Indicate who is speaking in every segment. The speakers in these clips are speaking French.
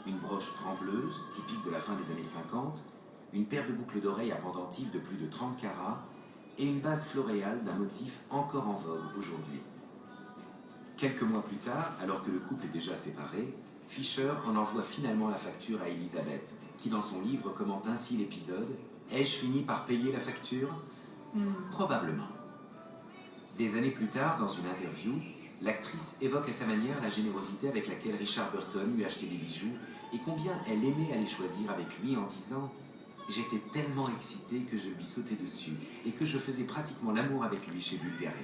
Speaker 1: une broche trembleuse, typique de la fin des années 50, une paire de boucles d'oreilles à pendentifs de plus de 30 carats et une bague floréale d'un motif encore en vogue aujourd'hui. Quelques mois plus tard, alors que le couple est déjà séparé, Fisher en envoie finalement la facture à Elizabeth, qui dans son livre commente ainsi l'épisode « Ai-je fini par payer la facture ?» Probablement. Des années plus tard, dans une interview, l'actrice évoque à sa manière la générosité avec laquelle Richard Burton lui achetait des bijoux et combien elle aimait aller choisir avec lui en disant « J'étais tellement excitée que je lui sautais dessus et que je faisais pratiquement l'amour avec lui chez Bulgari. »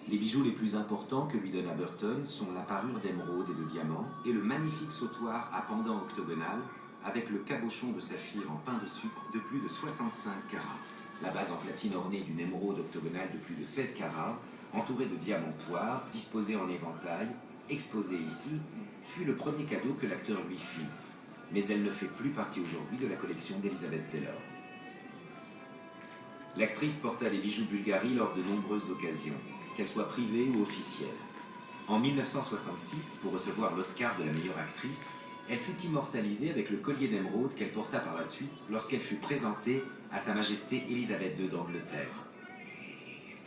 Speaker 1: Les bijoux les plus importants que lui donna Burton sont la parure d'émeraude et de diamants et le magnifique sautoir à pendant octogonal avec le cabochon de saphir en pain de sucre de plus de 65 carats. La bague en platine ornée d'une émeraude octogonale de plus de 7 carats, entourée de diamants poires, disposés en éventail, exposée ici, fut le premier cadeau que l'acteur lui fit. Mais elle ne fait plus partie aujourd'hui de la collection d'Elizabeth Taylor. L'actrice porta des bijoux Bulgari lors de nombreuses occasions, qu'elles soient privées ou officielles. En 1966, pour recevoir l'Oscar de la meilleure actrice, elle fut immortalisée avec le collier d'émeraude qu'elle porta par la suite lorsqu'elle fut présentée à Sa Majesté Élisabeth II d'Angleterre.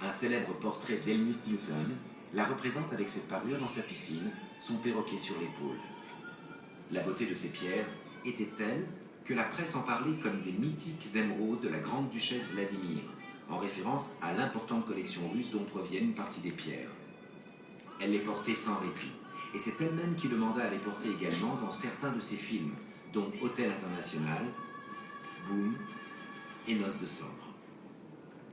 Speaker 1: Un célèbre portrait d'Helmut Newton la représente avec cette parure dans sa piscine, son perroquet sur l'épaule. La beauté de ces pierres était telle que la presse en parlait comme des mythiques émeraudes de la grande duchesse Vladimir, en référence à l'importante collection russe dont proviennent une partie des pierres. Elle les portait sans répit, et c'est elle-même qui demanda à les porter également dans certains de ses films, dont Hôtel International, Boom et Noces de Cendre.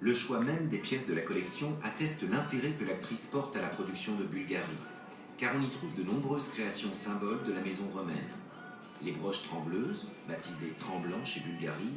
Speaker 1: Le choix même des pièces de la collection atteste l'intérêt que l'actrice porte à la production de Bulgari, car on y trouve de nombreuses créations symboles de la maison romaine. Les broches trembleuses, baptisées Tremblant chez Bulgari,